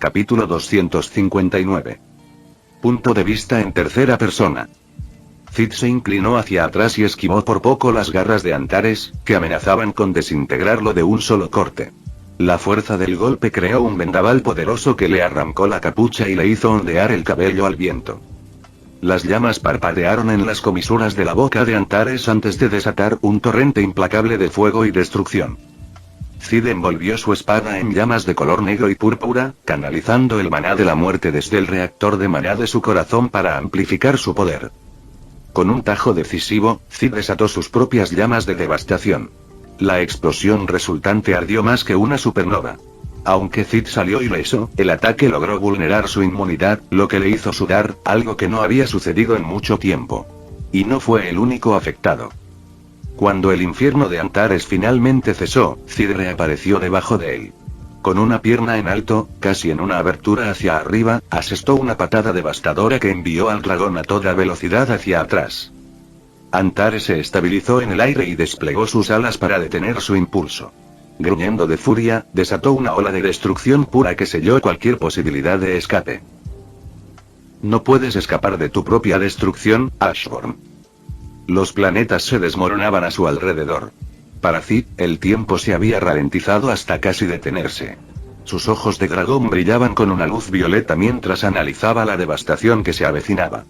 Capítulo 259. Punto de vista en tercera persona. Cid se inclinó hacia atrás y esquivó por poco las garras de Antares, que amenazaban con desintegrarlo de un solo corte. La fuerza del golpe creó un vendaval poderoso que le arrancó la capucha y le hizo ondear el cabello al viento. Las llamas parpadearon en las comisuras de la boca de Antares antes de desatar un torrente implacable de fuego y destrucción. Cid envolvió su espada en llamas de color negro y púrpura, canalizando el maná de la muerte desde el reactor de maná de su corazón para amplificar su poder. Con un tajo decisivo, Cid desató sus propias llamas de devastación. La explosión resultante ardió más que una supernova. Aunque Cid salió ileso, el ataque logró vulnerar su inmunidad, lo que le hizo sudar, algo que no había sucedido en mucho tiempo. Y no fue el único afectado. Cuando el infierno de Antares finalmente cesó, Cid reapareció debajo de él. Con una pierna en alto, casi en una abertura hacia arriba, asestó una patada devastadora que envió al dragón a toda velocidad hacia atrás. Antares se estabilizó en el aire y desplegó sus alas para detener su impulso. Gruñendo de furia, desató una ola de destrucción pura que selló cualquier posibilidad de escape. No puedes escapar de tu propia destrucción, Ashborn. Los planetas se desmoronaban a su alrededor. Para Cid, el tiempo se había ralentizado hasta casi detenerse. Sus ojos de dragón brillaban con una luz violeta mientras analizaba la devastación que se avecinaba.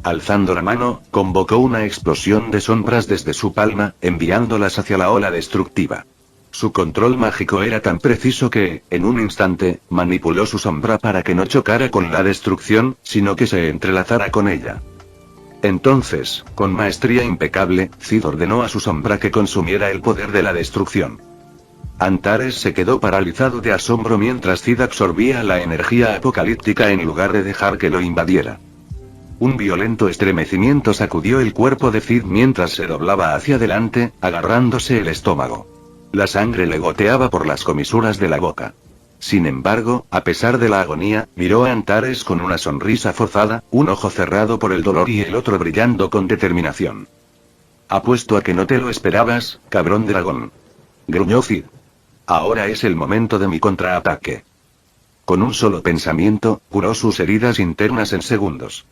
Alzando la mano, convocó una explosión de sombras desde su palma, enviándolas hacia la ola destructiva. Su control mágico era tan preciso que, en un instante, manipuló su sombra para que no chocara con la destrucción, sino que se entrelazara con ella. Entonces, con maestría impecable, Cid ordenó a su sombra que consumiera el poder de la destrucción. Antares se quedó paralizado de asombro mientras Cid absorbía la energía apocalíptica en lugar de dejar que lo invadiera. Un violento estremecimiento sacudió el cuerpo de Cid mientras se doblaba hacia adelante, agarrándose el estómago. La sangre le goteaba por las comisuras de la boca. Sin embargo, a pesar de la agonía, miró a Antares con una sonrisa forzada, un ojo cerrado por el dolor y el otro brillando con determinación. Apuesto a que no te lo esperabas, cabrón dragón. Gruñó Cid. Ahora es el momento de mi contraataque. Con un solo pensamiento, curó sus heridas internas en segundos.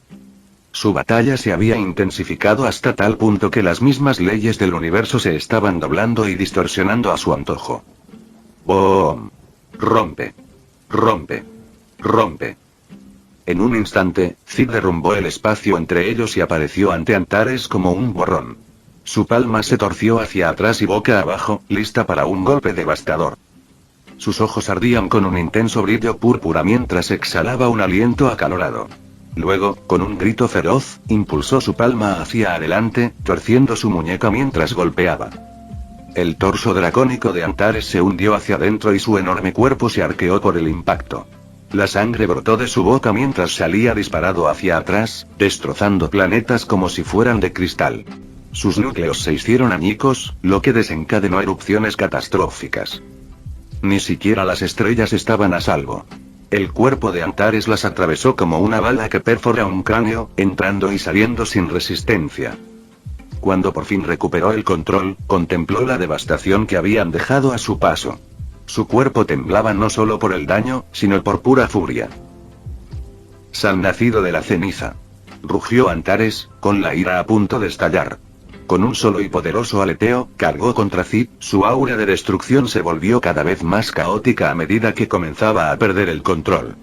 Su batalla se había intensificado hasta tal punto que las mismas leyes del universo se estaban doblando y distorsionando a su antojo. ¡Boom! Rompe. Rompe. Rompe. En un instante, Cid derrumbó el espacio entre ellos y apareció ante Antares como un borrón. Su palma se torció hacia atrás y boca abajo, lista para un golpe devastador. Sus ojos ardían con un intenso brillo púrpura mientras exhalaba un aliento acalorado. Luego, con un grito feroz, impulsó su palma hacia adelante, torciendo su muñeca mientras golpeaba. El torso dracónico de Antares se hundió hacia adentro y su enorme cuerpo se arqueó por el impacto. La sangre brotó de su boca mientras salía disparado hacia atrás, destrozando planetas como si fueran de cristal. Sus núcleos se hicieron añicos, lo que desencadenó erupciones catastróficas. Ni siquiera las estrellas estaban a salvo. El cuerpo de Antares las atravesó como una bala que perfora un cráneo, entrando y saliendo sin resistencia. Cuando por fin recuperó el control, contempló la devastación que habían dejado a su paso. Su cuerpo temblaba no solo por el daño, sino por pura furia. San nacido de la ceniza. Rugió Antares, con la ira a punto de estallar. Con un solo y poderoso aleteo, cargó contra Cid, su aura de destrucción se volvió cada vez más caótica a medida que comenzaba a perder el control.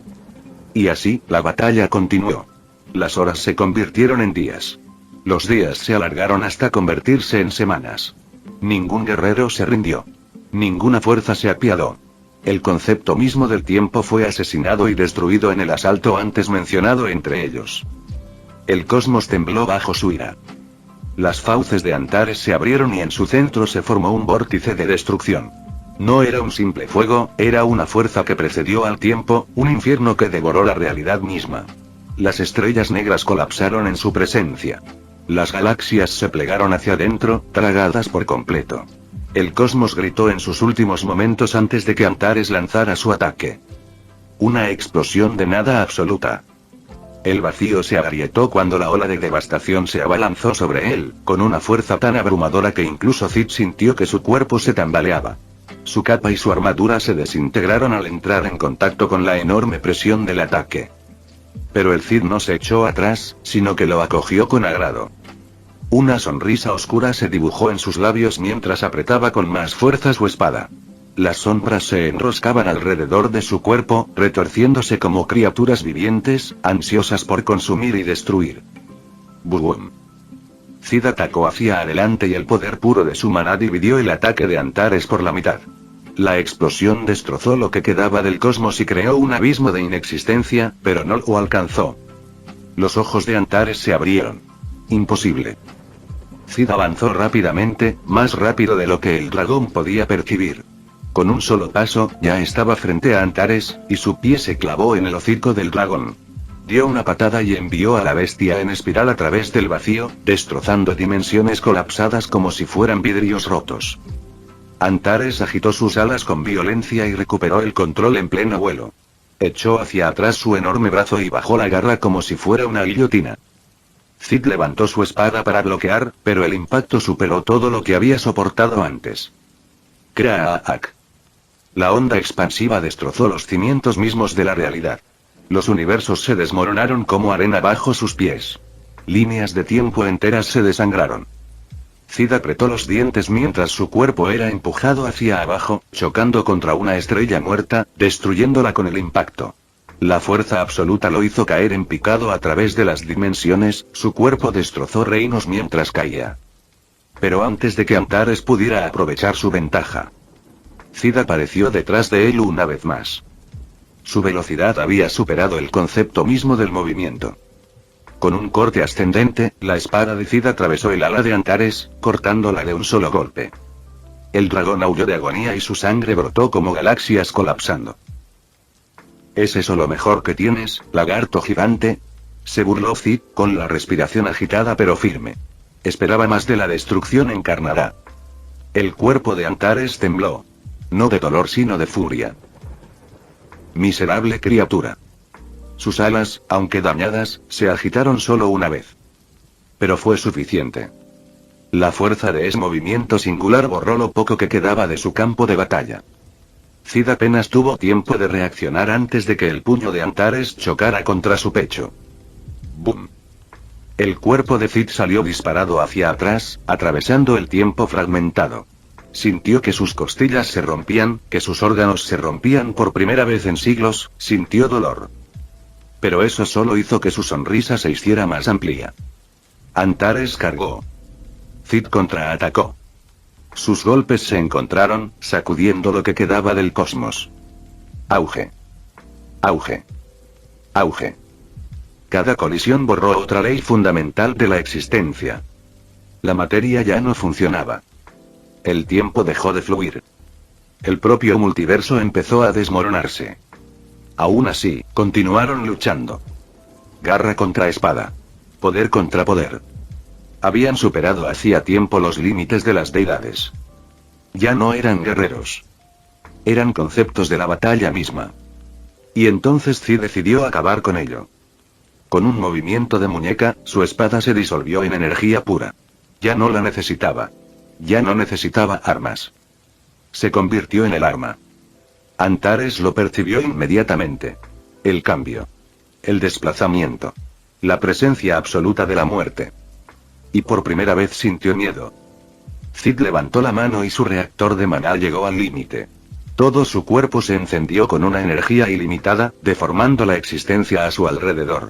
Y así, la batalla continuó. Las horas se convirtieron en días. Los días se alargaron hasta convertirse en semanas. Ningún guerrero se rindió. Ninguna fuerza se apiadó. El concepto mismo del tiempo fue asesinado y destruido en el asalto antes mencionado entre ellos. El cosmos tembló bajo su ira. Las fauces de Antares se abrieron y en su centro se formó un vórtice de destrucción. No era un simple fuego, era una fuerza que precedió al tiempo, un infierno que devoró la realidad misma. Las estrellas negras colapsaron en su presencia. Las galaxias se plegaron hacia adentro, tragadas por completo. El cosmos gritó en sus últimos momentos antes de que Antares lanzara su ataque. Una explosión de nada absoluta. El vacío se agrietó cuando la ola de devastación se abalanzó sobre él, con una fuerza tan abrumadora que incluso Cid sintió que su cuerpo se tambaleaba. Su capa y su armadura se desintegraron al entrar en contacto con la enorme presión del ataque. Pero el Cid no se echó atrás, sino que lo acogió con agrado. Una sonrisa oscura se dibujó en sus labios mientras apretaba con más fuerza su espada. Las sombras se enroscaban alrededor de su cuerpo, retorciéndose como criaturas vivientes, ansiosas por consumir y destruir. ¡Bum! Cid atacó hacia adelante y el poder puro de su maná dividió el ataque de Antares por la mitad. La explosión destrozó lo que quedaba del cosmos y creó un abismo de inexistencia, pero no lo alcanzó. Los ojos de Antares se abrieron. Imposible. Cid avanzó rápidamente, más rápido de lo que el dragón podía percibir. Con un solo paso, ya estaba frente a Antares, y su pie se clavó en el hocico del dragón. Dio una patada y envió a la bestia en espiral a través del vacío, destrozando dimensiones colapsadas como si fueran vidrios rotos. Antares agitó sus alas con violencia y recuperó el control en pleno vuelo. Echó hacia atrás su enorme brazo y bajó la garra como si fuera una guillotina. Cid levantó su espada para bloquear, pero el impacto superó todo lo que había soportado antes. ¡Craak! La onda expansiva destrozó los cimientos mismos de la realidad. Los universos se desmoronaron como arena bajo sus pies. Líneas de tiempo enteras se desangraron. Cid apretó los dientes mientras su cuerpo era empujado hacia abajo, chocando contra una estrella muerta, destruyéndola con el impacto. La fuerza absoluta lo hizo caer en picado a través de las dimensiones, su cuerpo destrozó reinos mientras caía. Pero antes de que Antares pudiera aprovechar su ventaja, Cid apareció detrás de él una vez más. Su velocidad había superado el concepto mismo del movimiento. Con un corte ascendente, la espada de Cid atravesó el ala de Antares, cortándola de un solo golpe. El dragón aulló de agonía y su sangre brotó como galaxias colapsando. ¿Es eso lo mejor que tienes, lagarto gigante? Se burló Cid, con la respiración agitada pero firme. Esperaba más de la destrucción encarnada. El cuerpo de Antares tembló. No de dolor sino de furia. Miserable criatura. Sus alas, aunque dañadas, se agitaron solo una vez. Pero fue suficiente. La fuerza de ese movimiento singular borró lo poco que quedaba de su campo de batalla. Cid apenas tuvo tiempo de reaccionar antes de que el puño de Antares chocara contra su pecho. ¡Bum! El cuerpo de Cid salió disparado hacia atrás, atravesando el tiempo fragmentado. Sintió que sus costillas se rompían, que sus órganos se rompían por primera vez en siglos, sintió dolor. Pero eso solo hizo que su sonrisa se hiciera más amplia. Antares cargó. Cid contraatacó. Sus golpes se encontraron, sacudiendo lo que quedaba del cosmos. Auge. Auge. Auge. Cada colisión borró otra ley fundamental de la existencia. La materia ya no funcionaba. El tiempo dejó de fluir. El propio multiverso empezó a desmoronarse. Aún así, continuaron luchando. Garra contra espada. Poder contra poder. Habían superado hacía tiempo los límites de las deidades. Ya no eran guerreros. Eran conceptos de la batalla misma. Y entonces Cid decidió acabar con ello. Con un movimiento de muñeca, su espada se disolvió en energía pura. Ya no la necesitaba. Ya no necesitaba armas. Se convirtió en el arma. Antares lo percibió inmediatamente. El cambio. El desplazamiento. La presencia absoluta de la muerte. Y por primera vez sintió miedo. Cid levantó la mano y su reactor de maná llegó al límite. Todo su cuerpo se encendió con una energía ilimitada, deformando la existencia a su alrededor.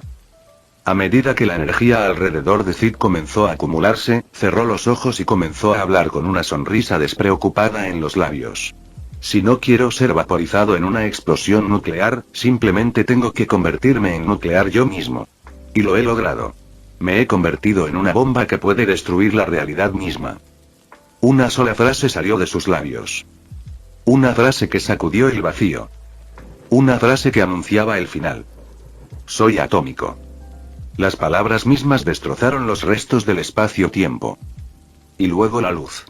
A medida que la energía alrededor de Cid comenzó a acumularse, cerró los ojos y comenzó a hablar con una sonrisa despreocupada en los labios. Si no quiero ser vaporizado en una explosión nuclear, simplemente tengo que convertirme en nuclear yo mismo. Y lo he logrado. Me he convertido en una bomba que puede destruir la realidad misma. Una sola frase salió de sus labios. Una frase que sacudió el vacío. Una frase que anunciaba el final. Soy atómico. Las palabras mismas destrozaron los restos del espacio-tiempo. Y luego la luz.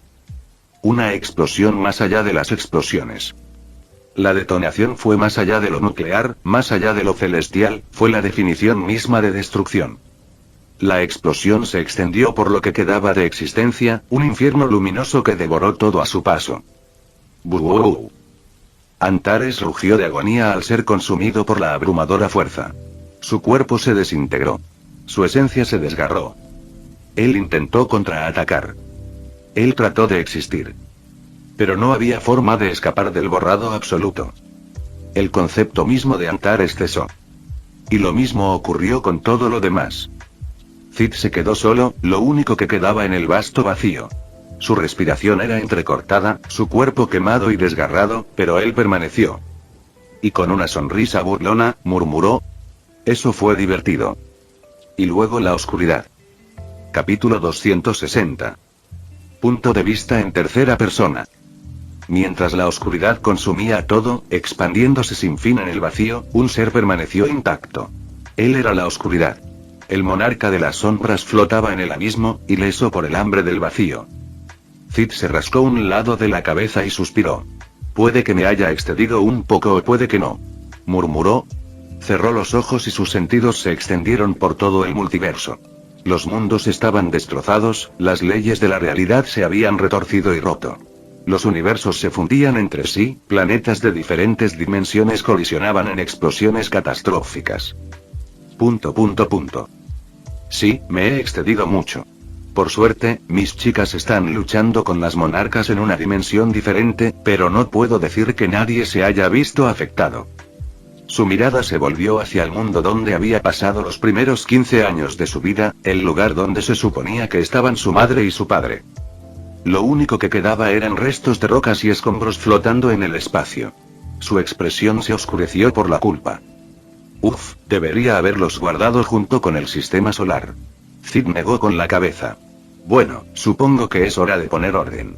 Una explosión más allá de las explosiones. La detonación fue más allá de lo nuclear, más allá de lo celestial, fue la definición misma de destrucción. La explosión se extendió por lo que quedaba de existencia, un infierno luminoso que devoró todo a su paso. ¡Buuu! Antares rugió de agonía al ser consumido por la abrumadora fuerza. Su cuerpo se desintegró. Su esencia se desgarró. Él intentó contraatacar. Él trató de existir. Pero no había forma de escapar del borrado absoluto. El concepto mismo de Antares cesó. Y lo mismo ocurrió con todo lo demás. Cid se quedó solo, lo único que quedaba en el vasto vacío. Su respiración era entrecortada, su cuerpo quemado y desgarrado, pero él permaneció. Y con una sonrisa burlona, murmuró: «Eso fue divertido». Y luego la oscuridad. Capítulo 260. Punto de vista en tercera persona. Mientras la oscuridad consumía todo, expandiéndose sin fin en el vacío, un ser permaneció intacto. Él era la oscuridad. El monarca de las sombras flotaba en el abismo, ileso por el hambre del vacío. Cid se rascó un lado de la cabeza y suspiró. «Puede que me haya excedido un poco o puede que no», murmuró. Cerró los ojos y sus sentidos se extendieron por todo el multiverso. Los mundos estaban destrozados, las leyes de la realidad se habían retorcido y roto. Los universos se fundían entre sí, planetas de diferentes dimensiones colisionaban en explosiones catastróficas. Sí, me he excedido mucho. Por suerte, mis chicas están luchando con las monarcas en una dimensión diferente, pero no puedo decir que nadie se haya visto afectado. Su mirada se volvió hacia el mundo donde había pasado los primeros 15 años de su vida, el lugar donde se suponía que estaban su madre y su padre. Lo único que quedaba eran restos de rocas y escombros flotando en el espacio. Su expresión se oscureció por la culpa. Debería haberlos guardado junto con el sistema solar. Cid negó con la cabeza. Bueno, supongo que es hora de poner orden.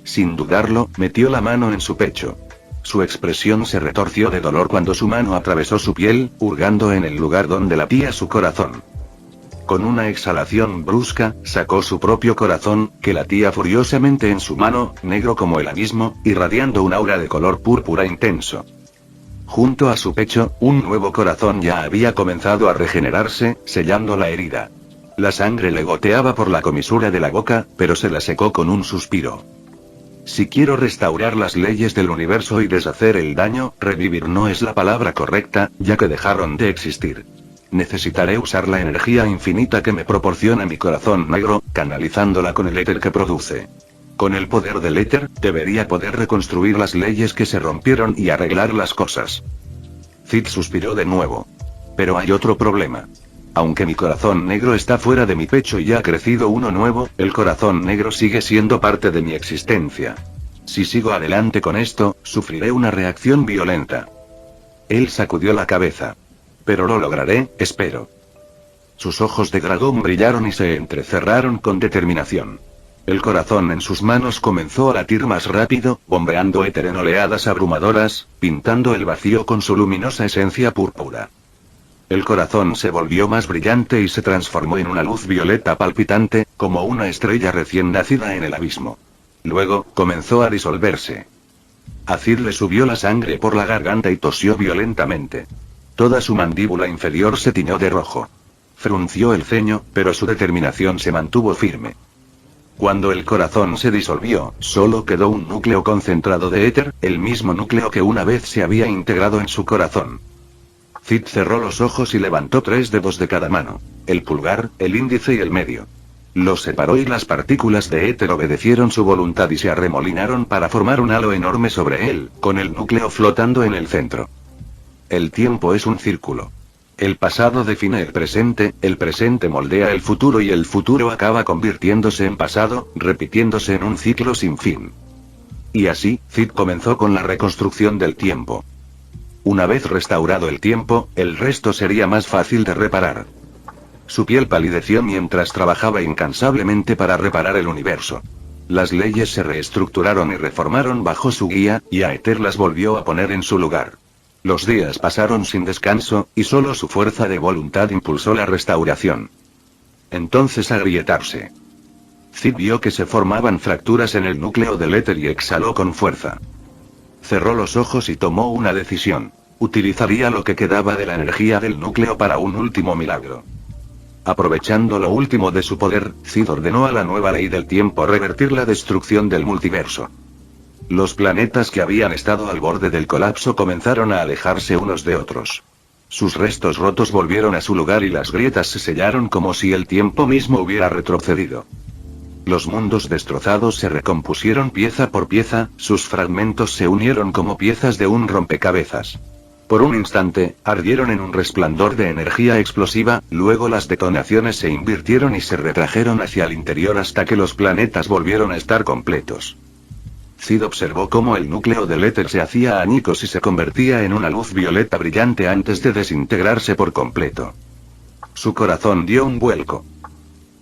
Sin dudarlo, metió la mano en su pecho. Su expresión se retorció de dolor cuando su mano atravesó su piel, hurgando en el lugar donde latía su corazón. Con una exhalación brusca, sacó su propio corazón, que latía furiosamente en su mano, negro como el abismo, irradiando un aura de color púrpura intenso. Junto a su pecho, un nuevo corazón ya había comenzado a regenerarse, sellando la herida. La sangre le goteaba por la comisura de la boca, pero se la secó con un suspiro. Si quiero restaurar las leyes del universo y deshacer el daño, revivir no es la palabra correcta, ya que dejaron de existir. Necesitaré usar la energía infinita que me proporciona mi corazón negro, canalizándola con el éter que produce. Con el poder del éter, debería poder reconstruir las leyes que se rompieron y arreglar las cosas. Cid suspiró de nuevo. Pero hay otro problema. Aunque mi corazón negro está fuera de mi pecho y ha crecido uno nuevo, el corazón negro sigue siendo parte de mi existencia. Si sigo adelante con esto, sufriré una reacción violenta. Él sacudió la cabeza. Pero lo lograré, espero. Sus ojos de dragón brillaron y se entrecerraron con determinación. El corazón en sus manos comenzó a latir más rápido, bombeando éter en oleadas abrumadoras, pintando el vacío con su luminosa esencia púrpura. El corazón se volvió más brillante y se transformó en una luz violeta palpitante, como una estrella recién nacida en el abismo. Luego, comenzó a disolverse. A Cid le subió la sangre por la garganta y tosió violentamente. Toda su mandíbula inferior se tiñó de rojo. Frunció el ceño, pero su determinación se mantuvo firme. Cuando el corazón se disolvió, solo quedó un núcleo concentrado de éter, el mismo núcleo que una vez se había integrado en su corazón. Cid cerró los ojos y levantó 3 dedos de cada mano, el pulgar, el índice y el medio. Los separó y las partículas de éter obedecieron su voluntad y se arremolinaron para formar un halo enorme sobre él, con el núcleo flotando en el centro. El tiempo es un círculo. El pasado define el presente moldea el futuro y el futuro acaba convirtiéndose en pasado, repitiéndose en un ciclo sin fin. Y así, Cid comenzó con la reconstrucción del tiempo. Una vez restaurado el tiempo, el resto sería más fácil de reparar. Su piel palideció mientras trabajaba incansablemente para reparar el universo. Las leyes se reestructuraron y reformaron bajo su guía, y a Éter las volvió a poner en su lugar. Los días pasaron sin descanso, y solo su fuerza de voluntad impulsó la restauración. Entonces agrietarse. Cid vio que se formaban fracturas en el núcleo del éter y exhaló con fuerza. Cerró los ojos y tomó una decisión. Utilizaría lo que quedaba de la energía del núcleo para un último milagro. Aprovechando lo último de su poder, Cid ordenó a la nueva ley del tiempo revertir la destrucción del multiverso. Los planetas que habían estado al borde del colapso comenzaron a alejarse unos de otros. Sus restos rotos volvieron a su lugar y las grietas se sellaron como si el tiempo mismo hubiera retrocedido. Los mundos destrozados se recompusieron pieza por pieza, sus fragmentos se unieron como piezas de un rompecabezas. Por un instante, ardieron en un resplandor de energía explosiva, luego las detonaciones se invirtieron y se retrajeron hacia el interior hasta que los planetas volvieron a estar completos. Cid observó cómo el núcleo del éter se hacía añicos y se convertía en una luz violeta brillante antes de desintegrarse por completo. Su corazón dio un vuelco.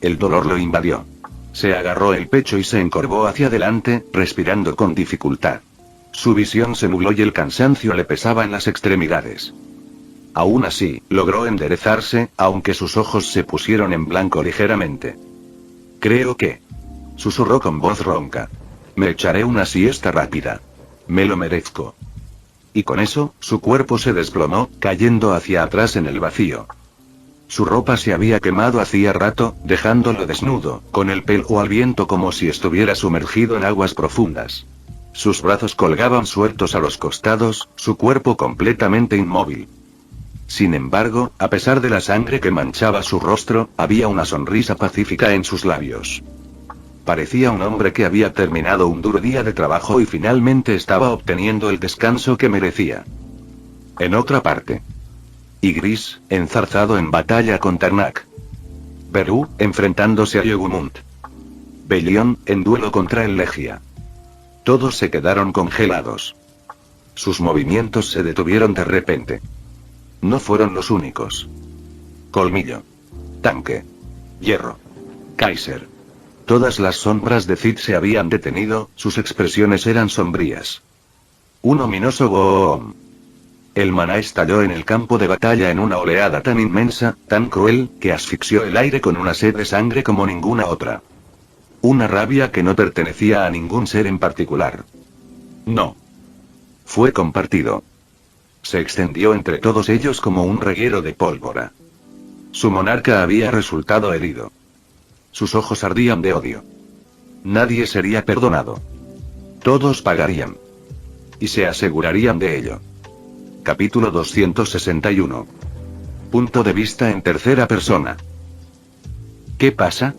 El dolor lo invadió. Se agarró el pecho y se encorvó hacia adelante, respirando con dificultad. Su visión se nubló y el cansancio le pesaba en las extremidades. Aún así, logró enderezarse, aunque sus ojos se pusieron en blanco ligeramente. Creo que... susurró con voz ronca. Me echaré una siesta rápida. Me lo merezco. Y con eso, su cuerpo se desplomó, cayendo hacia atrás en el vacío. Su ropa se había quemado hacía rato, dejándolo desnudo, con el pelo al viento como si estuviera sumergido en aguas profundas. Sus brazos colgaban sueltos a los costados, su cuerpo completamente inmóvil. Sin embargo, a pesar de la sangre que manchaba su rostro, había una sonrisa pacífica en sus labios. Parecía un hombre que había terminado un duro día de trabajo y finalmente estaba obteniendo el descanso que merecía. En otra parte. Ygritte, enzarzado en batalla con Tarnak. Beru, enfrentándose a Yugumunt. Bellion, en duelo contra el Legia. Todos se quedaron congelados. Sus movimientos se detuvieron de repente. No fueron los únicos. Colmillo. Tanque. Hierro. Kaiser. Todas las sombras de Cid se habían detenido, sus expresiones eran sombrías. Un ominoso boom. El maná estalló en el campo de batalla en una oleada tan inmensa, tan cruel, que asfixió el aire con una sed de sangre como ninguna otra. Una rabia que no pertenecía a ningún ser en particular. No. Fue compartido. Se extendió entre todos ellos como un reguero de pólvora. Su monarca había resultado herido. Sus ojos ardían de odio. Nadie sería perdonado. Todos pagarían. Y se asegurarían de ello. Capítulo 261. Punto de vista en tercera persona. ¿Qué pasa?,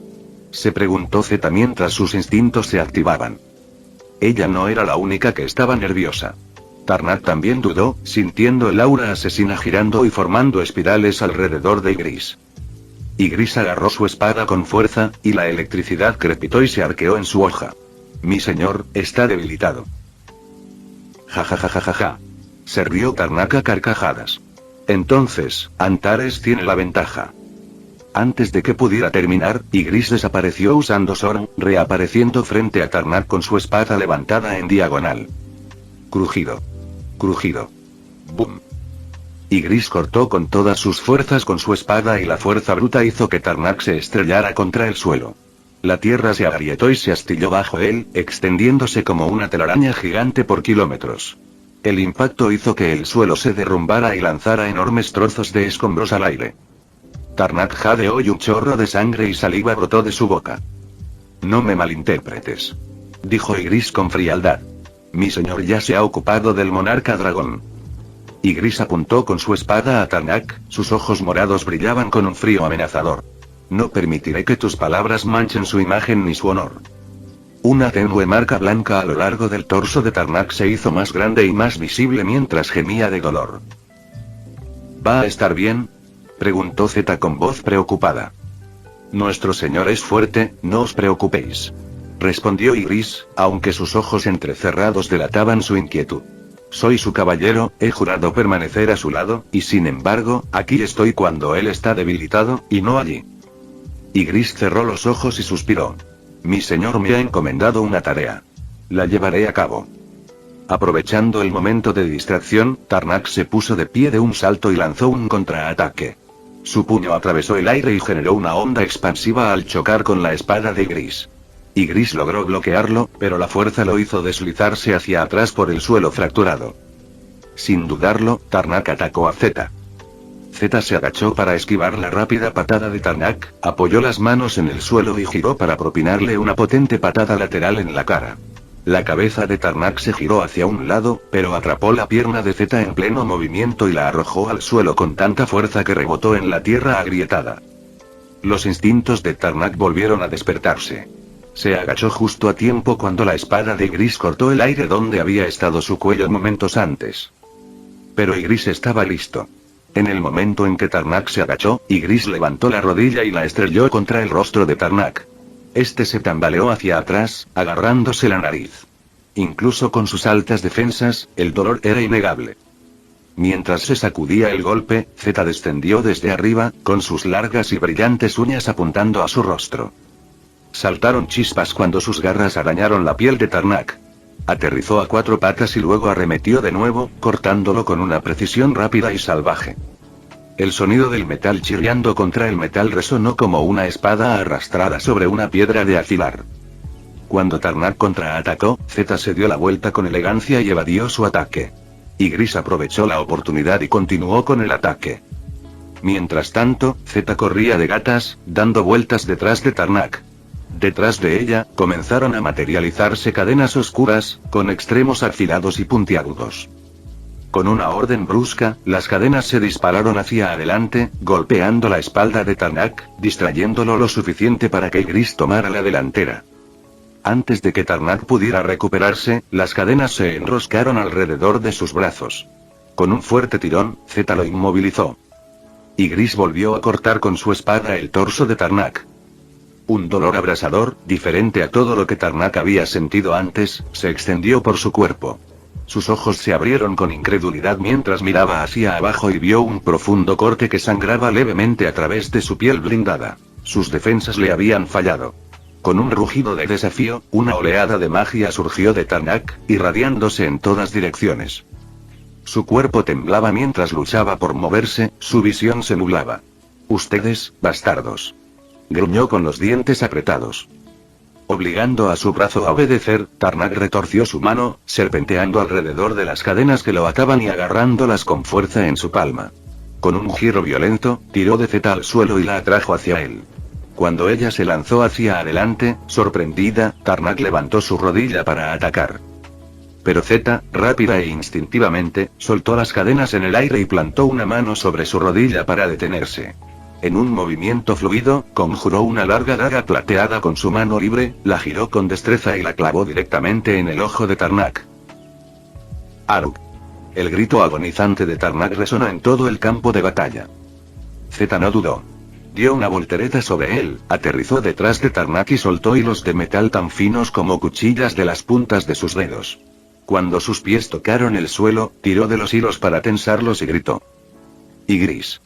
se preguntó Zeta mientras sus instintos se activaban. Ella no era la única que estaba nerviosa. Tarnak también dudó, sintiendo el aura asesina girando y formando espirales alrededor de Ygritte. Ygritte agarró su espada con fuerza, y la electricidad crepitó y se arqueó en su hoja. Mi señor, está debilitado. Ja ja ja ja ja ja. Se rió Tarnak a carcajadas. Entonces, Antares tiene la ventaja. Antes de que pudiera terminar, Ygritte desapareció usando Soran, reapareciendo frente a Tarnak con su espada levantada en diagonal. Crujido. Crujido. Boom. Ygritte cortó con todas sus fuerzas con su espada y la fuerza bruta hizo que Tarnak se estrellara contra el suelo. La tierra se agrietó y se astilló bajo él, extendiéndose como una telaraña gigante por kilómetros. El impacto hizo que el suelo se derrumbara y lanzara enormes trozos de escombros al aire. Tarnak jadeó y un chorro de sangre y saliva brotó de su boca. No me malinterpretes, dijo Ygritte con frialdad. Mi señor ya se ha ocupado del monarca dragón. Ygritte apuntó con su espada a Tarnak, sus ojos morados brillaban con un frío amenazador. No permitiré que tus palabras manchen su imagen ni su honor. Una tenue marca blanca a lo largo del torso de Tarnak se hizo más grande y más visible mientras gemía de dolor. ¿Va a estar bien?, preguntó Zeta con voz preocupada. Nuestro señor es fuerte, no os preocupéis, respondió Ygritte, aunque sus ojos entrecerrados delataban su inquietud. Soy su caballero, he jurado permanecer a su lado, y sin embargo, aquí estoy cuando él está debilitado, y no allí. Ygritte cerró los ojos y suspiró. Mi señor me ha encomendado una tarea. La llevaré a cabo. Aprovechando el momento de distracción, Tarnak se puso de pie de un salto y lanzó un contraataque. Su puño atravesó el aire y generó una onda expansiva al chocar con la espada de Ygritte. Ygritte logró bloquearlo, pero la fuerza lo hizo deslizarse hacia atrás por el suelo fracturado. Sin dudarlo, Tarnak atacó a Zeta. Zeta se agachó para esquivar la rápida patada de Tarnak, apoyó las manos en el suelo y giró para propinarle una potente patada lateral en la cara. La cabeza de Tarnak se giró hacia un lado, pero atrapó la pierna de Zeta en pleno movimiento y la arrojó al suelo con tanta fuerza que rebotó en la tierra agrietada. Los instintos de Tarnak volvieron a despertarse. Se agachó justo a tiempo cuando la espada de Ygritte cortó el aire donde había estado su cuello momentos antes. Pero Ygritte estaba listo. En el momento en que Tarnak se agachó, Ygritte levantó la rodilla y la estrelló contra el rostro de Tarnak. Este se tambaleó hacia atrás, agarrándose la nariz. Incluso con sus altas defensas, el dolor era innegable. Mientras se sacudía el golpe, Zeta descendió desde arriba, con sus largas y brillantes uñas apuntando a su rostro. Saltaron chispas cuando sus garras arañaron la piel de Tarnak. Aterrizó a 4 patas y luego arremetió de nuevo, cortándolo con una precisión rápida y salvaje. El sonido del metal chirriando contra el metal resonó como una espada arrastrada sobre una piedra de afilar. Cuando Tarnak contraatacó, Zeta se dio la vuelta con elegancia y evadió su ataque. Ygritte aprovechó la oportunidad y continuó con el ataque. Mientras tanto, Zeta corría de gatas, dando vueltas detrás de Tarnak. Detrás de ella, comenzaron a materializarse cadenas oscuras, con extremos afilados y puntiagudos. Con una orden brusca, las cadenas se dispararon hacia adelante, golpeando la espalda de Tarnak, distrayéndolo lo suficiente para que Ygritte tomara la delantera. Antes de que Tarnak pudiera recuperarse, las cadenas se enroscaron alrededor de sus brazos. Con un fuerte tirón, Zeta lo inmovilizó. Ygritte volvió a cortar con su espada el torso de Tarnak. Un dolor abrasador, diferente a todo lo que Tarnak había sentido antes, se extendió por su cuerpo. Sus ojos se abrieron con incredulidad mientras miraba hacia abajo y vio un profundo corte que sangraba levemente a través de su piel blindada. Sus defensas le habían fallado. Con un rugido de desafío, una oleada de magia surgió de Tarnak, irradiándose en todas direcciones. Su cuerpo temblaba mientras luchaba por moverse, su visión se nublaba. «Ustedes, bastardos», gruñó con los dientes apretados. Obligando a su brazo a obedecer, Tarnak retorció su mano, serpenteando alrededor de las cadenas que lo ataban y agarrándolas con fuerza en su palma. Con un giro violento, tiró de Zeta al suelo y la atrajo hacia él. Cuando ella se lanzó hacia adelante, sorprendida, Tarnak levantó su rodilla para atacar. Pero Zeta, rápida e instintivamente, soltó las cadenas en el aire y plantó una mano sobre su rodilla para detenerse. En un movimiento fluido, conjuró una larga daga plateada con su mano libre, la giró con destreza y la clavó directamente en el ojo de Tarnak. «Arug». El grito agonizante de Tarnak resonó en todo el campo de batalla. Zeta no dudó. Dio una voltereta sobre él, aterrizó detrás de Tarnak y soltó hilos de metal tan finos como cuchillas de las puntas de sus dedos. Cuando sus pies tocaron el suelo, tiró de los hilos para tensarlos y gritó: «Ygritte».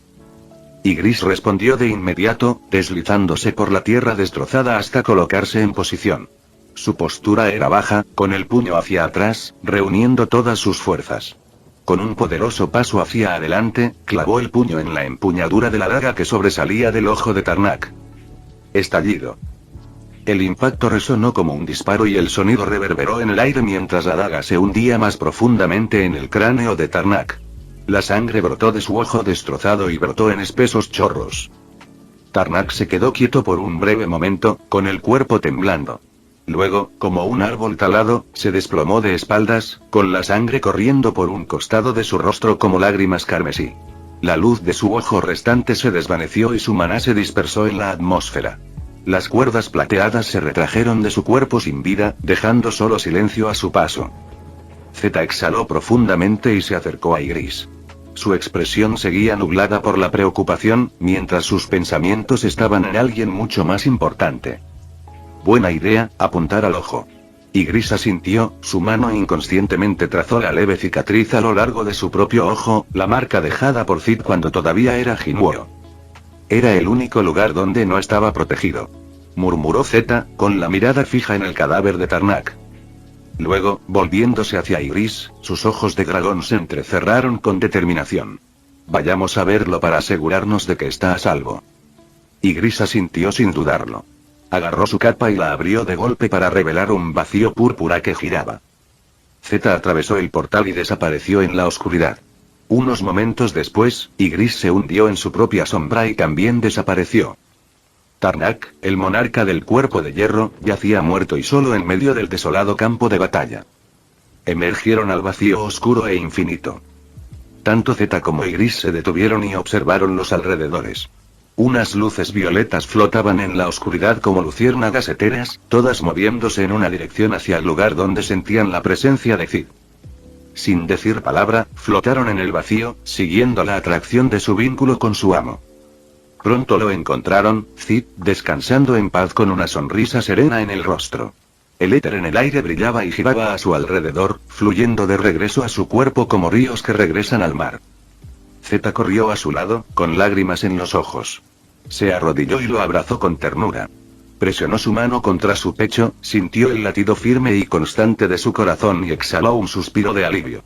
Ygritte respondió de inmediato, deslizándose por la tierra destrozada hasta colocarse en posición. Su postura era baja, con el puño hacia atrás, reuniendo todas sus fuerzas. Con un poderoso paso hacia adelante, clavó el puño en la empuñadura de la daga que sobresalía del ojo de Tarnak. Estallido. El impacto resonó como un disparo y el sonido reverberó en el aire mientras la daga se hundía más profundamente en el cráneo de Tarnak. La sangre brotó de su ojo destrozado y brotó en espesos chorros. Tarnak se quedó quieto por un breve momento, con el cuerpo temblando. Luego, como un árbol talado, se desplomó de espaldas, con la sangre corriendo por un costado de su rostro como lágrimas carmesí. La luz de su ojo restante se desvaneció y su maná se dispersó en la atmósfera. Las cuerdas plateadas se retrajeron de su cuerpo sin vida, dejando solo silencio a su paso. Zeta exhaló profundamente y se acercó a Ygritte. Su expresión seguía nublada por la preocupación, mientras sus pensamientos estaban en alguien mucho más importante. Buena idea, apuntar al ojo. Ygritte asintió, su mano inconscientemente trazó la leve cicatriz a lo largo de su propio ojo, la marca dejada por Cid cuando todavía era Jinwoo. Era el único lugar donde no estaba protegido. Murmuró Zeta, con la mirada fija en el cadáver de Tarnak. Luego, volviéndose hacia Ygritte, sus ojos de dragón se entrecerraron con determinación. Vayamos a verlo para asegurarnos de que está a salvo. Ygritte asintió sin dudarlo. Agarró su capa y la abrió de golpe para revelar un vacío púrpura que giraba. Zeta atravesó el portal y desapareció en la oscuridad. Unos momentos después, Ygritte se hundió en su propia sombra y también desapareció. Tarnak, el monarca del cuerpo de hierro, yacía muerto y solo en medio del desolado campo de batalla. Emergieron al vacío oscuro e infinito. Tanto Zeta como Ygritte se detuvieron y observaron los alrededores. Unas luces violetas flotaban en la oscuridad como luciérnagas etéreas, todas moviéndose en una dirección hacia el lugar donde sentían la presencia de Cid. Sin decir palabra, flotaron en el vacío, siguiendo la atracción de su vínculo con su amo. Pronto lo encontraron, Cid, descansando en paz con una sonrisa serena en el rostro. El éter en el aire brillaba y giraba a su alrededor, fluyendo de regreso a su cuerpo como ríos que regresan al mar. Zeta corrió a su lado, con lágrimas en los ojos. Se arrodilló y lo abrazó con ternura. Presionó su mano contra su pecho, sintió el latido firme y constante de su corazón y exhaló un suspiro de alivio.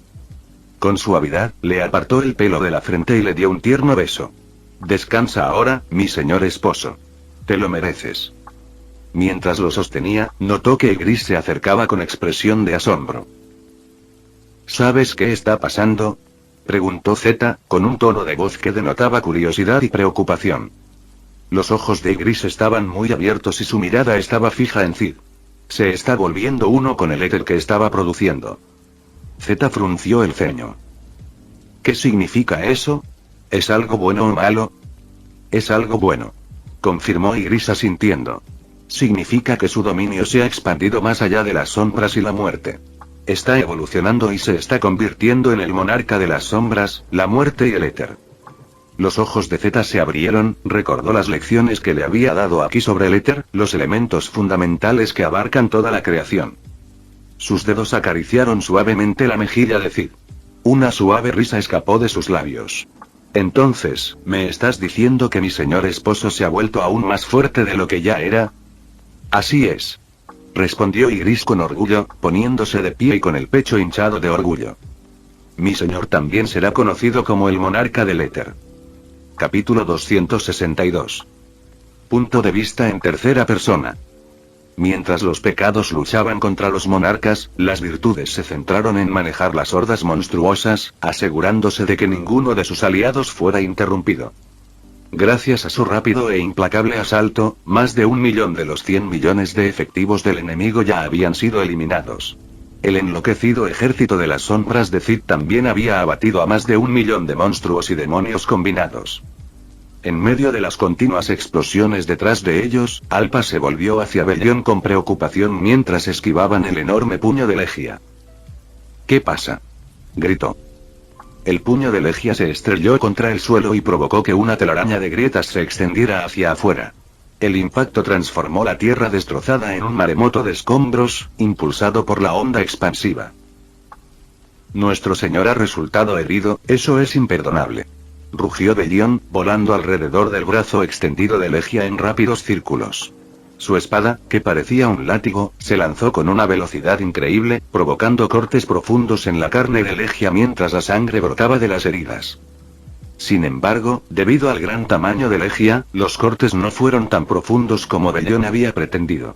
Con suavidad, le apartó el pelo de la frente y le dio un tierno beso. «Descansa ahora, mi señor esposo. Te lo mereces». Mientras lo sostenía, notó que Ygritte se acercaba con expresión de asombro. «¿Sabes qué está pasando?», preguntó Zeta, con un tono de voz que denotaba curiosidad y preocupación. Los ojos de Ygritte estaban muy abiertos y su mirada estaba fija en Cid. Se está volviendo uno con el éter que estaba produciendo. Zeta frunció el ceño. «¿Qué significa eso? ¿Es algo bueno o malo?». «Es algo bueno», confirmó Ygritte asintiendo. «Significa que su dominio se ha expandido más allá de las sombras y la muerte. Está evolucionando y se está convirtiendo en el monarca de las sombras, la muerte y el éter». Los ojos de Zeta se abrieron, recordó las lecciones que le había dado aquí sobre el éter, los elementos fundamentales que abarcan toda la creación. Sus dedos acariciaron suavemente la mejilla de Cid. Una suave risa escapó de sus labios. «Entonces, ¿me estás diciendo que mi señor esposo se ha vuelto aún más fuerte de lo que ya era?». «Así es», respondió Ygritte con orgullo, poniéndose de pie y con el pecho hinchado de orgullo. «Mi señor también será conocido como el monarca del éter». Capítulo 262. Punto de vista en tercera persona. Mientras los pecados luchaban contra los monarcas, las virtudes se centraron en manejar las hordas monstruosas, asegurándose de que ninguno de sus aliados fuera interrumpido. Gracias a su rápido e implacable asalto, más de 1 millón de los 100 millones de efectivos del enemigo ya habían sido eliminados. El enloquecido ejército de las sombras de Cid también había abatido a más de 1 millón de monstruos y demonios combinados. En medio de las continuas explosiones detrás de ellos, Alpa se volvió hacia Bellón con preocupación mientras esquivaban el enorme puño de Legia. «¿Qué pasa?», gritó. El puño de Legia se estrelló contra el suelo y provocó que una telaraña de grietas se extendiera hacia afuera. El impacto transformó la tierra destrozada en un maremoto de escombros, impulsado por la onda expansiva. «Nuestro señor ha resultado herido, eso es imperdonable», rugió Bellón, volando alrededor del brazo extendido de Legia en rápidos círculos. Su espada, que parecía un látigo, se lanzó con una velocidad increíble, provocando cortes profundos en la carne de Legia mientras la sangre brotaba de las heridas. Sin embargo, debido al gran tamaño de Legia, los cortes no fueron tan profundos como Bellón había pretendido.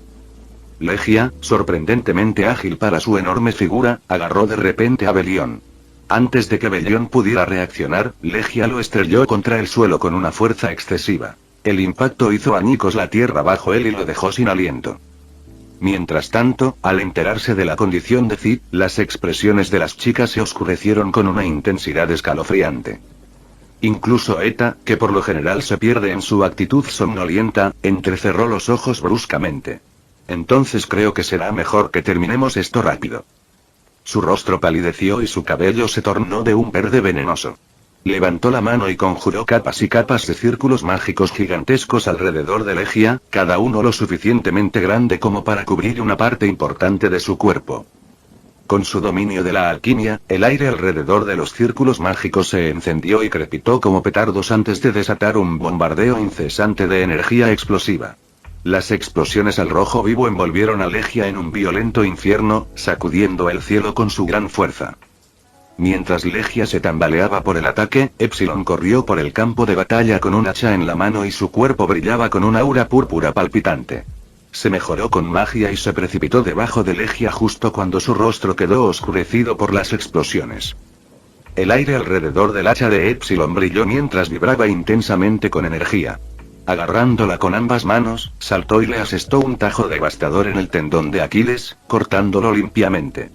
Legia, sorprendentemente ágil para su enorme figura, agarró de repente a Bellón. Antes de que Bellón pudiera reaccionar, Legia lo estrelló contra el suelo con una fuerza excesiva. El impacto hizo añicos la tierra bajo él y lo dejó sin aliento. Mientras tanto, al enterarse de la condición de Cid, las expresiones de las chicas se oscurecieron con una intensidad escalofriante. Incluso Eta, que por lo general se pierde en su actitud somnolienta, entrecerró los ojos bruscamente. «Entonces creo que será mejor que terminemos esto rápido». Su rostro palideció y su cabello se tornó de un verde venenoso. Levantó la mano y conjuró capas y capas de círculos mágicos gigantescos alrededor de Legia, cada uno lo suficientemente grande como para cubrir una parte importante de su cuerpo. Con su dominio de la alquimia, el aire alrededor de los círculos mágicos se encendió y crepitó como petardos antes de desatar un bombardeo incesante de energía explosiva. Las explosiones al rojo vivo envolvieron a Legia en un violento infierno, sacudiendo el cielo con su gran fuerza. Mientras Legia se tambaleaba por el ataque, Epsilon corrió por el campo de batalla con un hacha en la mano y su cuerpo brillaba con un aura púrpura palpitante. Se mejoró con magia y se precipitó debajo de Legia justo cuando su rostro quedó oscurecido por las explosiones. El aire alrededor del hacha de Epsilon brilló mientras vibraba intensamente con energía. Agarrándola con ambas manos, saltó y le asestó un tajo devastador en el tendón de Aquiles, cortándolo limpiamente.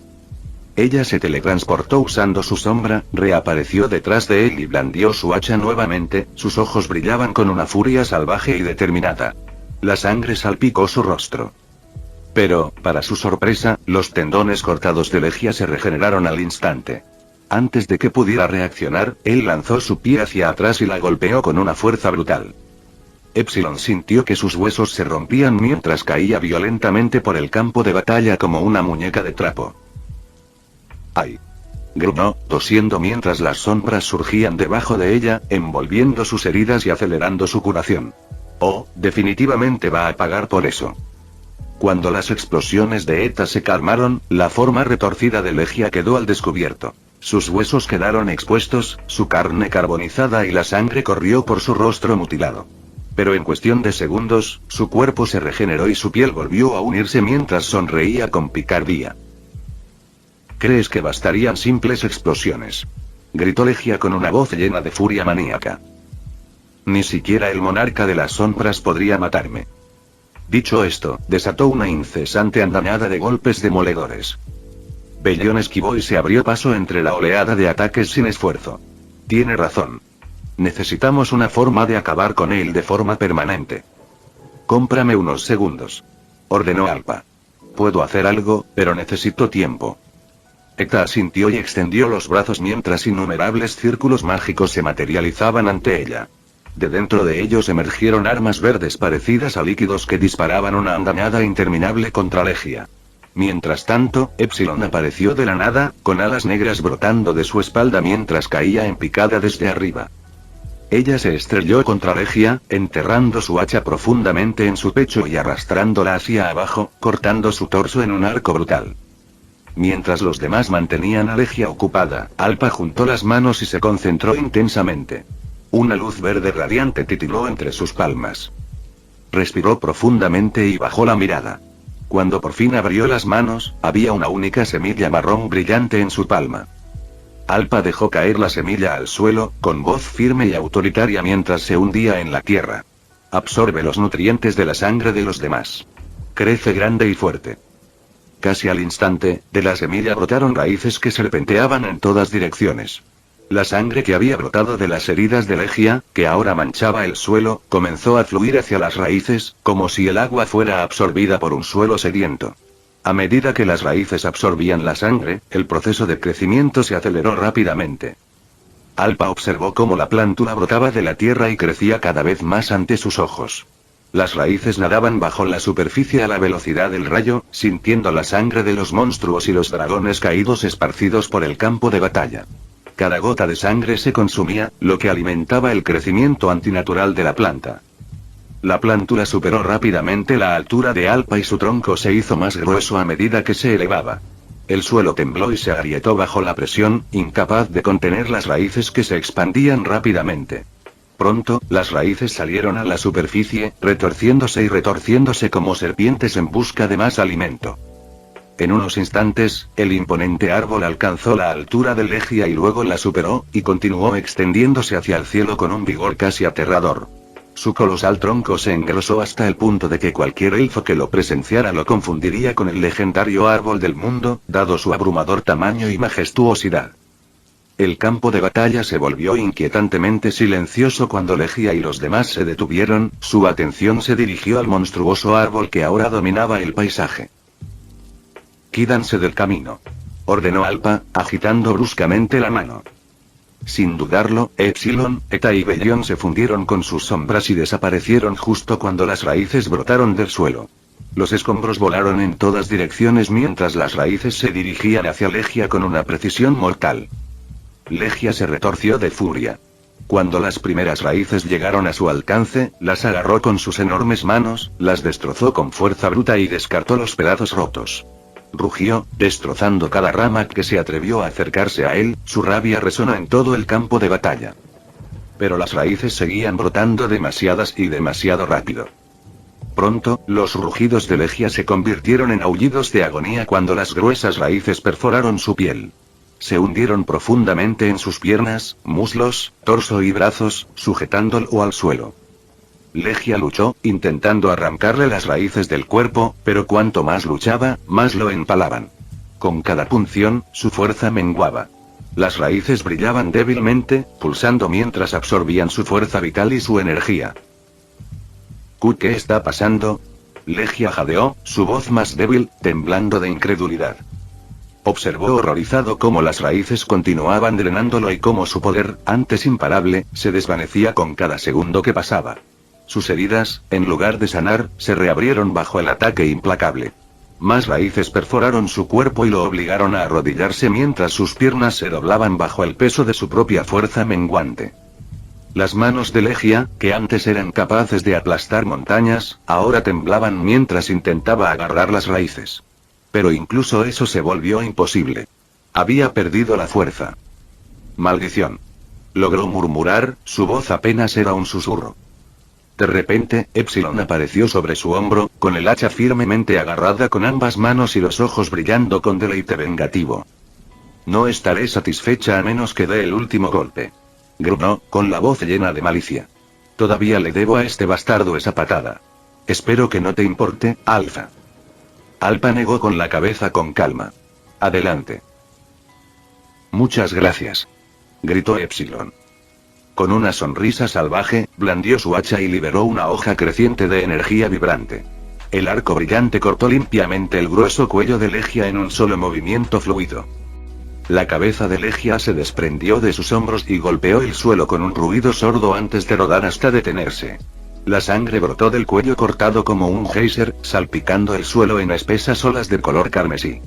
Ella se teletransportó usando su sombra, reapareció detrás de él y blandió su hacha nuevamente, sus ojos brillaban con una furia salvaje y determinada. La sangre salpicó su rostro. Pero, para su sorpresa, los tendones cortados de Legia se regeneraron al instante. Antes de que pudiera reaccionar, él lanzó su pie hacia atrás y la golpeó con una fuerza brutal. Epsilon sintió que sus huesos se rompían mientras caía violentamente por el campo de batalla como una muñeca de trapo. ¡Ay! Gruñó, tosiendo mientras las sombras surgían debajo de ella, envolviendo sus heridas y acelerando su curación. Oh, definitivamente va a pagar por eso. Cuando las explosiones de ETA se calmaron, la forma retorcida de Legia quedó al descubierto. Sus huesos quedaron expuestos, su carne carbonizada y la sangre corrió por su rostro mutilado. Pero en cuestión de segundos, su cuerpo se regeneró y su piel volvió a unirse mientras sonreía con picardía. ¿Crees que bastarían simples explosiones?, gritó Legia con una voz llena de furia maníaca. Ni siquiera el monarca de las sombras podría matarme. Dicho esto, desató una incesante andanada de golpes demoledores. Bellón esquivó y se abrió paso entre la oleada de ataques sin esfuerzo. Tiene razón. Necesitamos una forma de acabar con él de forma permanente. Cómprame unos segundos, ordenó Alpa. Puedo hacer algo, pero necesito tiempo. Eta asintió y extendió los brazos mientras innumerables círculos mágicos se materializaban ante ella. De dentro de ellos emergieron armas verdes parecidas a líquidos que disparaban una andanada interminable contra Legia. Mientras tanto, Epsilon apareció de la nada, con alas negras brotando de su espalda mientras caía en picada desde arriba. Ella se estrelló contra Legia, enterrando su hacha profundamente en su pecho y arrastrándola hacia abajo, cortando su torso en un arco brutal. Mientras los demás mantenían a Legia ocupada, Alpa juntó las manos y se concentró intensamente. Una luz verde radiante titiló entre sus palmas. Respiró profundamente y bajó la mirada. Cuando por fin abrió las manos, había una única semilla marrón brillante en su palma. Alpa dejó caer la semilla al suelo, con voz firme y autoritaria mientras se hundía en la tierra. Absorbe los nutrientes de la sangre de los demás. Crece grande y fuerte. Casi al instante, de la semilla brotaron raíces que serpenteaban en todas direcciones. La sangre que había brotado de las heridas de Legia, que ahora manchaba el suelo, comenzó a fluir hacia las raíces, como si el agua fuera absorbida por un suelo sediento. A medida que las raíces absorbían la sangre, el proceso de crecimiento se aceleró rápidamente. Alpa observó cómo la plántula brotaba de la tierra y crecía cada vez más ante sus ojos. Las raíces nadaban bajo la superficie a la velocidad del rayo, sintiendo la sangre de los monstruos y los dragones caídos esparcidos por el campo de batalla. Cada gota de sangre se consumía, lo que alimentaba el crecimiento antinatural de la planta. La plántula superó rápidamente la altura de Alpa y su tronco se hizo más grueso a medida que se elevaba. El suelo tembló y se agrietó bajo la presión, incapaz de contener las raíces que se expandían rápidamente. Pronto, las raíces salieron a la superficie, retorciéndose y retorciéndose como serpientes en busca de más alimento. En unos instantes, el imponente árbol alcanzó la altura de Legia y luego la superó, y continuó extendiéndose hacia el cielo con un vigor casi aterrador. Su colosal tronco se engrosó hasta el punto de que cualquier elfo que lo presenciara lo confundiría con el legendario árbol del mundo, dado su abrumador tamaño y majestuosidad. El campo de batalla se volvió inquietantemente silencioso cuando Legia y los demás se detuvieron, su atención se dirigió al monstruoso árbol que ahora dominaba el paisaje. «Quídanse del camino», ordenó Alpa, agitando bruscamente la mano. Sin dudarlo, Epsilon, Eta y Bellón se fundieron con sus sombras y desaparecieron justo cuando las raíces brotaron del suelo. Los escombros volaron en todas direcciones mientras las raíces se dirigían hacia Legia con una precisión mortal. Legia se retorció de furia. Cuando las primeras raíces llegaron a su alcance, las agarró con sus enormes manos, las destrozó con fuerza bruta y descartó los pedazos rotos. Rugió, destrozando cada rama que se atrevió a acercarse a él, su rabia resonó en todo el campo de batalla. Pero las raíces seguían brotando demasiadas y demasiado rápido. Pronto, los rugidos de Legia se convirtieron en aullidos de agonía cuando las gruesas raíces perforaron su piel. Se hundieron profundamente en sus piernas, muslos, torso y brazos, sujetándolo al suelo. Legia luchó, intentando arrancarle las raíces del cuerpo, pero cuanto más luchaba, más lo empalaban. Con cada punción, su fuerza menguaba. Las raíces brillaban débilmente, pulsando mientras absorbían su fuerza vital y su energía. ¿Qué está pasando? Legia jadeó, su voz más débil, temblando de incredulidad. Observó horrorizado cómo las raíces continuaban drenándolo y cómo su poder, antes imparable, se desvanecía con cada segundo que pasaba. Sus heridas, en lugar de sanar, se reabrieron bajo el ataque implacable. Más raíces perforaron su cuerpo y lo obligaron a arrodillarse mientras sus piernas se doblaban bajo el peso de su propia fuerza menguante. Las manos de Legia, que antes eran capaces de aplastar montañas, ahora temblaban mientras intentaba agarrar las raíces. Pero incluso eso se volvió imposible. Había perdido la fuerza. Maldición. Logró murmurar, su voz apenas era un susurro. De repente, Epsilon apareció sobre su hombro, con el hacha firmemente agarrada con ambas manos y los ojos brillando con deleite vengativo. No estaré satisfecha a menos que dé el último golpe. Gruñó, con la voz llena de malicia. Todavía le debo a este bastardo esa patada. Espero que no te importe, Alpha. Alpha negó con la cabeza con calma. Adelante. Muchas gracias. Gritó Epsilon. Con una sonrisa salvaje, blandió su hacha y liberó una hoja creciente de energía vibrante. El arco brillante cortó limpiamente el grueso cuello de Legia en un solo movimiento fluido. La cabeza de Legia se desprendió de sus hombros y golpeó el suelo con un ruido sordo antes de rodar hasta detenerse. La sangre brotó del cuello cortado como un geyser, salpicando el suelo en espesas olas de color carmesí.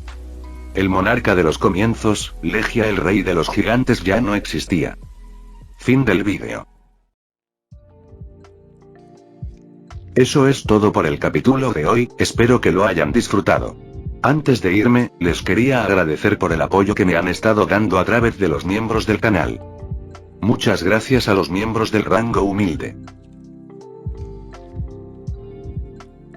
El monarca de los comienzos, Legia el rey de los gigantes, ya no existía. Fin del vídeo. Eso es todo por el capítulo de hoy, espero que lo hayan disfrutado. Antes de irme, les quería agradecer por el apoyo que me han estado dando a través de los miembros del canal. Muchas gracias a los miembros del rango humilde.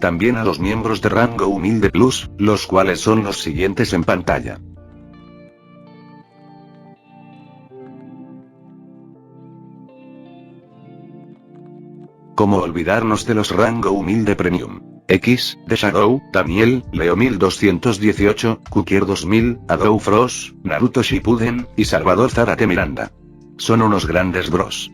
También a los miembros de rango humilde plus, los cuales son los siguientes en pantalla. ¿Cómo olvidarnos de los rango humilde premium? X, The Shadow, Daniel, Leo 1218, Kukier 2000, Adou Frost, Naruto Shippuden, y Salvador Zárate Miranda. Son unos grandes bros.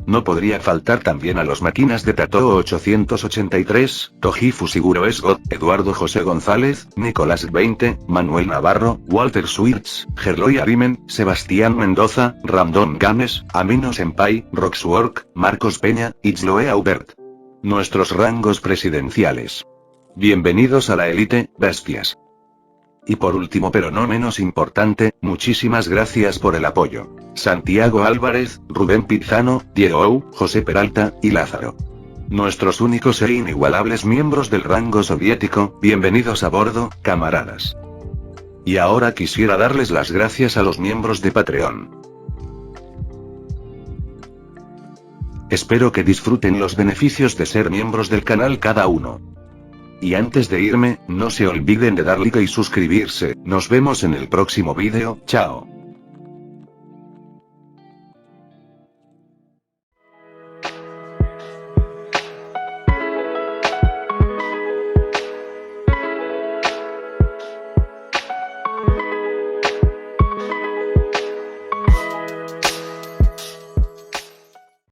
No podría faltar también a los máquinas de Tatoo 883, Toji Fusiguro Esgot, Eduardo José González, Nicolás 20, Manuel Navarro, Walter Swirtz, Gerloy Arimen, Sebastián Mendoza, Random Games, Amino Senpai, Roxwork, Marcos Peña, Itzloe Aubert. Nuestros rangos presidenciales. Bienvenidos a la élite, bestias. Y por último pero no menos importante, muchísimas gracias por el apoyo. Santiago Álvarez, Rubén Pizano, Diego, José Peralta, y Lázaro. Nuestros únicos e inigualables miembros del rango soviético, bienvenidos a bordo, camaradas. Y ahora quisiera darles las gracias a los miembros de Patreon. Espero que disfruten los beneficios de ser miembros del canal cada uno. Y antes de irme, no se olviden de dar like y suscribirse, nos vemos en el próximo vídeo, chao.